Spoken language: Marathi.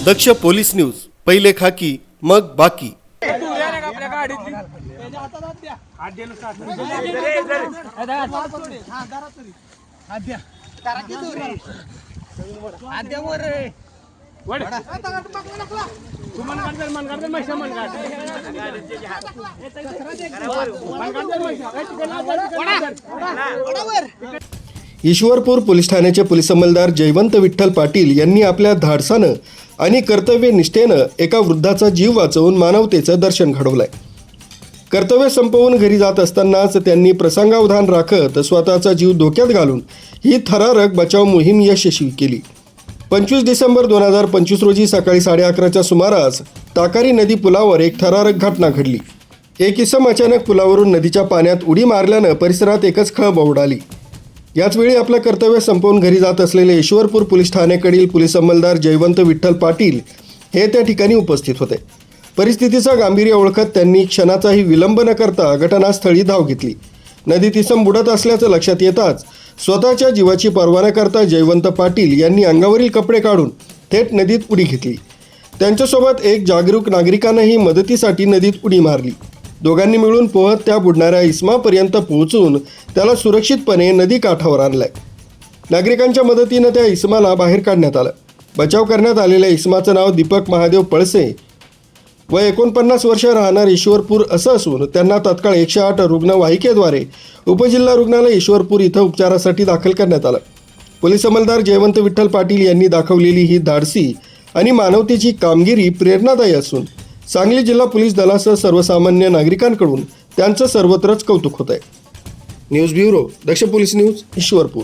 दक्ष पोलीस न्यूज, पहिले खाकी मग बाकी। ईश्वरपूर पोलीस ठाण्याचे पोलीस अंमलदार जयवंत विठ्ठल पाटील यांनी आपल्या धाडसानं आणि कर्तव्यनिष्ठेनं एका वृद्धाचा जीव वाचवून मानवतेचं दर्शन घडवलंय। कर्तव्य संपवून घरी जात असतानाच त्यांनी प्रसंगावधान राखत स्वतःचा जीव धोक्यात घालून ही थरारक बचाव मोहीम यशस्वी केली। 25 डिसेंबर 2025 रोजी सकाळी 11:30च्या सुमारास ताकारी नदी पुलावर एक थरारक घटना घडली। एक इसम अचानक पुलावरून नदीच्या पाण्यात उडी मारल्यानं परिसरात एकच खळबळ उडाली। याचवेळी आपलं कर्तव्य संपवून घरी जात असलेले ईश्वरपूर पोलीस ठाण्याकडील पोलीस अंमलदार जयवंत विठ्ठल पाटील हे त्या ठिकाणी उपस्थित होते। परिस्थितीचं गांभीर्य ओळखत त्यांनी क्षणाचाही विलंब न करता घटनास्थळी धाव घेतली। नदीत इसम बुडत असल्याचं लक्षात येताच स्वतःच्या जीवाची पर्वा न करता जयवंत पाटील यांनी अंगावरील कपडे काढून थेट नदीत उडी घेतली। त्यांच्यासोबत एक जागरूक नागरिकानंही मदतीसाठी नदीत उडी मारली। दोघांनी मिळून पोहत त्या बुडणाऱ्या इसमापर्यंत पोहोचून त्याला सुरक्षितपणे नदी काठावर आणलंय। नागरिकांच्या मदतीनं त्या इसमाला बाहेर काढण्यात आलं। बचाव करण्यात आलेल्या इसमाचं नाव दीपक महादेव पळसे वय 49 वर्ष, राहणार ईश्वरपूर असं असून त्यांना तात्काळ 108 रुग्णवाहिकेद्वारे उपजिल्हा रुग्णालय ईश्वरपूर इथं उपचारासाठी दाखल करण्यात आलं। पोलीस अंमलदार जयवंत विठ्ठल पाटील यांनी दाखवलेली ही धाडसी आणि मानवतेची कामगिरी प्रेरणादायी असून सांगली जिल्हा पोलीस दलासह सर्वसामान्य नागरिकांकडून त्यांचं सर्वत्रच कौतुक होत आहे। न्यूज ब्युरो, दक्ष पोलीस न्यूज, ईश्वरपूर।